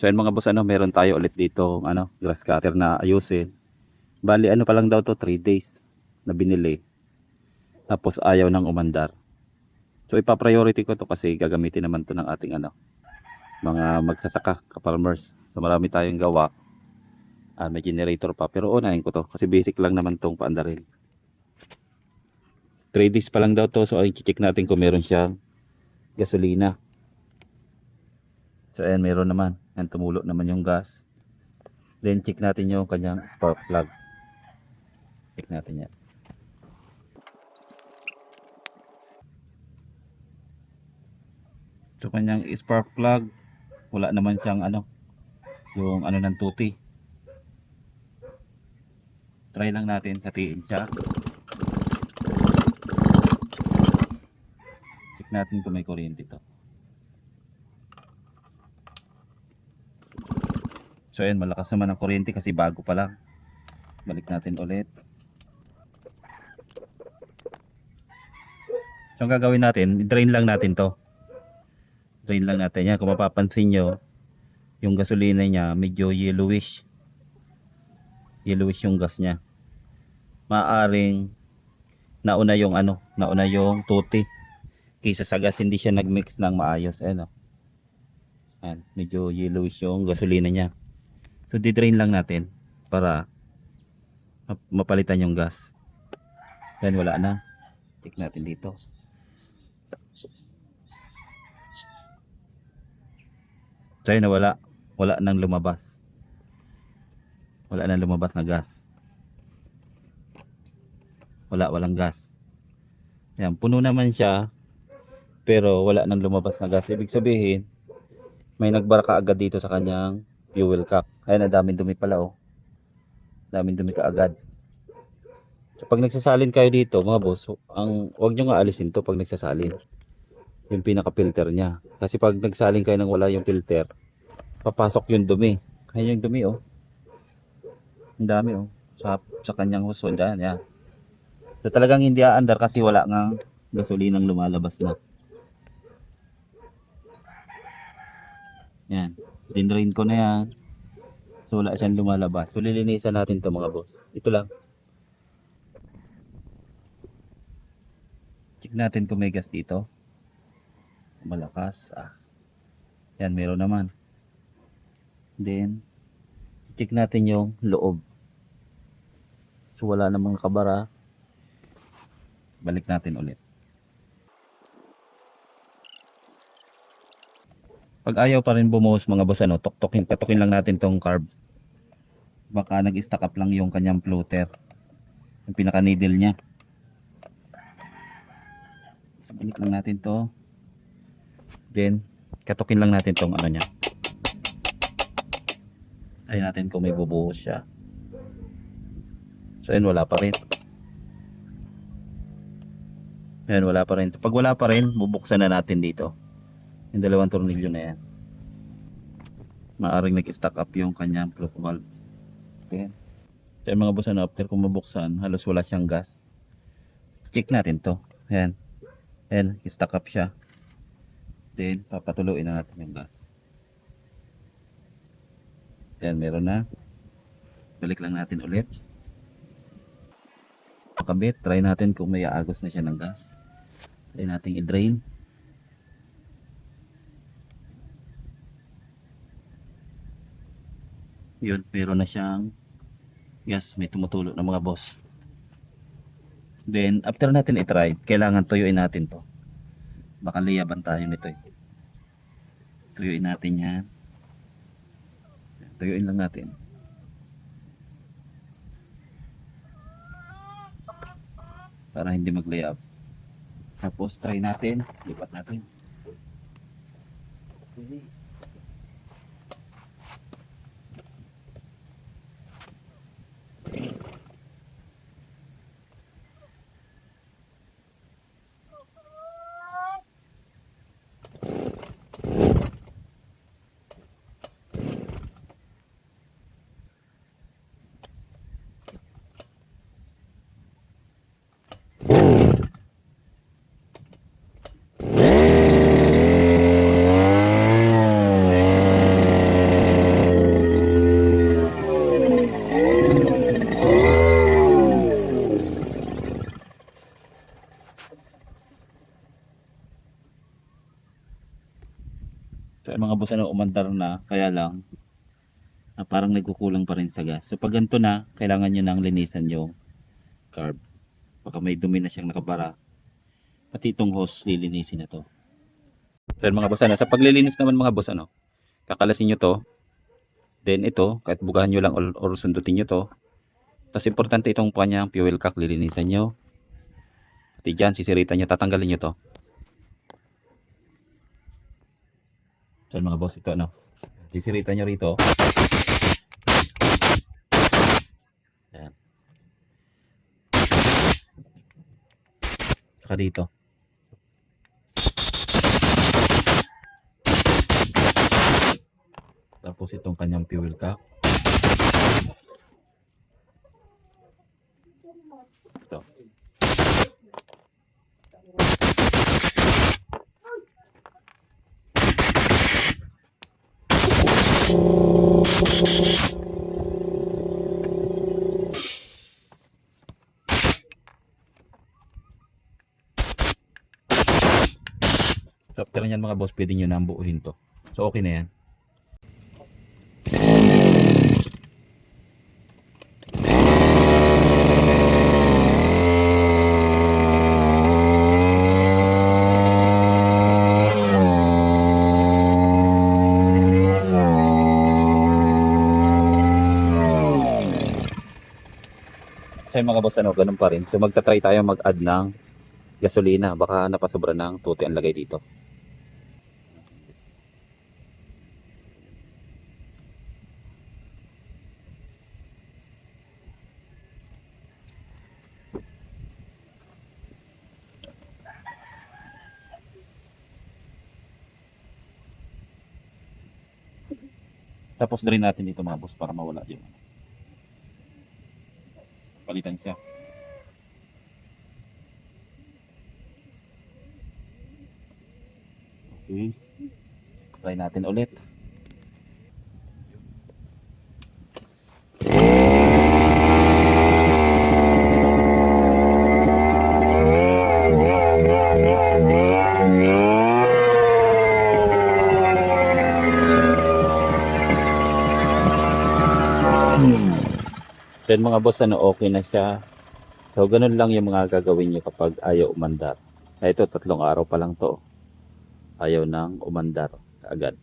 So yun mga boss, meron tayo ulit dito grass cutter na ayusin. Bali pa lang daw to, 3 days na binili. Tapos ayaw nang umandar. So ipa-priority ko to kasi gagamitin naman to ng ating mga magsasaka, ka-farmers. So marami tayong gawa. May generator pa, pero unahin ko to kasi basic lang naman tong paandarin. 3 days pa lang daw to, so ay check natin kung meron siyang gasolina. So ayan, meron naman. Ayan, tumulo naman yung gas. Then check natin yung kanyang spark plug. Check natin yan. So kanyang spark plug, wala naman siyang yung ng tuti. Try lang natin, hatiin siya. Check natin kung may kuryente to. So ayan, malakas naman ang kuryente kasi bago pa lang. Balik natin ulit. So ang gagawin natin, i-drain lang natin to. Drain lang natin yan. Kung mapapansin nyo, yung gasolina niya medyo yellowish. Yellowish yung gas niya. Maaring nauna yung nauna yung tuti. Kaysa sa gas hindi siya nagmix ng maayos. Ayan, ayan, medyo yellowish yung gasolina niya. So di-drain lang natin para mapalitan yung gas. Ayan, wala na. Check natin dito. So yun, wala nang lumabas. Wala nang lumabas na gas. Walang gas. Ayan, puno naman siya pero wala nang lumabas na gas. Ibig sabihin may nagbara agad dito sa kanyang fuel cap. Ayan, daming dumi pala, daming dumi kaagad. So pag nagsasalin kayo dito mga boss, huwag nyo nga alisin to pag nagsasalin yung pinaka filter nya, kasi pag nagsalin kayo nang wala yung filter, papasok yung dumi. Ayan yung dumi, ang dami, sa kanyang hose. Yan. So talagang hindi aandar kasi wala nga gasolinang lumalabas na. Yan, dinrain ko na yan. So wala siyang lumalabas. So lilinisan natin to mga boss. Ito lang. Check natin kung may gas dito. Malakas. Yan, meron naman. Then check natin yung loob. So wala namang kabara. Balik natin ulit. Pag ayaw pa rin bumuhos mga boss, katukin lang natin tong carb. Baka nag-stack up lang yung kanyang floater, yung pinaka needle nya. So, balik lang natin to. Then katukin lang natin tong nya. Ayun natin kung may bubuhos siya. So ayun, wala pa rin. Ayun, wala pa rin. Pag wala pa rin, bubuksan na natin dito yung dalawang tornilyo na yan. Maaring nag-stack up yung kanyang float valve. Okay. So mga boss, after kung mabuksan, halos wala siyang gas. Check natin to. Ayan, stack up siya. Then papatuloy na natin yung gas. Ayan, meron na. Balik lang natin ulit. Pakabit, try natin kung may aagos na siya ng gas. Try natin i-drain. Yun, meron na siyang gas, may tumutulo na mga boss. Then after natin i-try, kailangan tuyuin natin to. Baka layaban tayo nito Tuyuin natin yan. Tuyuin lang natin. Para hindi mag-layab. Tapos try natin, lipat natin. Okay. boss ano, umandar na, kaya lang parang nagkukulang pa rin sa gas. So pag ganito na, kailangan nyo nang linisan yung carb. Baka may dumi na siyang nakabara. Pati itong hose, lilinisin na to. So yun mga boss ano, sa paglilinis naman mga boss ano, kakalasin nyo to. Then ito, kahit bugahan nyo lang or sundutin nyo to. Tapos importante itong kanyang fuel cock, lilinisan nyo. Pati dyan, sisiritan nyo, tatanggalin nyo to. So mga boss, ito ano, sisiritan nyo rito. Ayan. Saka dito. Tapos itong kanyang fuel cap. Ito. So after nyan mga boss, pwede nyo na buuhin to. So okay na yan. So yung mga boss ano, ganun pa rin. So magta-try tayo mag-add ng gasolina. Baka napasobra ng tuti ang lagay dito. Tapos na rin natin dito mga boss para mawala yung palitan siya. Okay. Try natin ulit. Then mga boss ano, okay na siya. So ganun lang yung mga gagawin nyo kapag ayaw umandar. Ito 3 araw pa lang to. Ayaw nang umandar agad.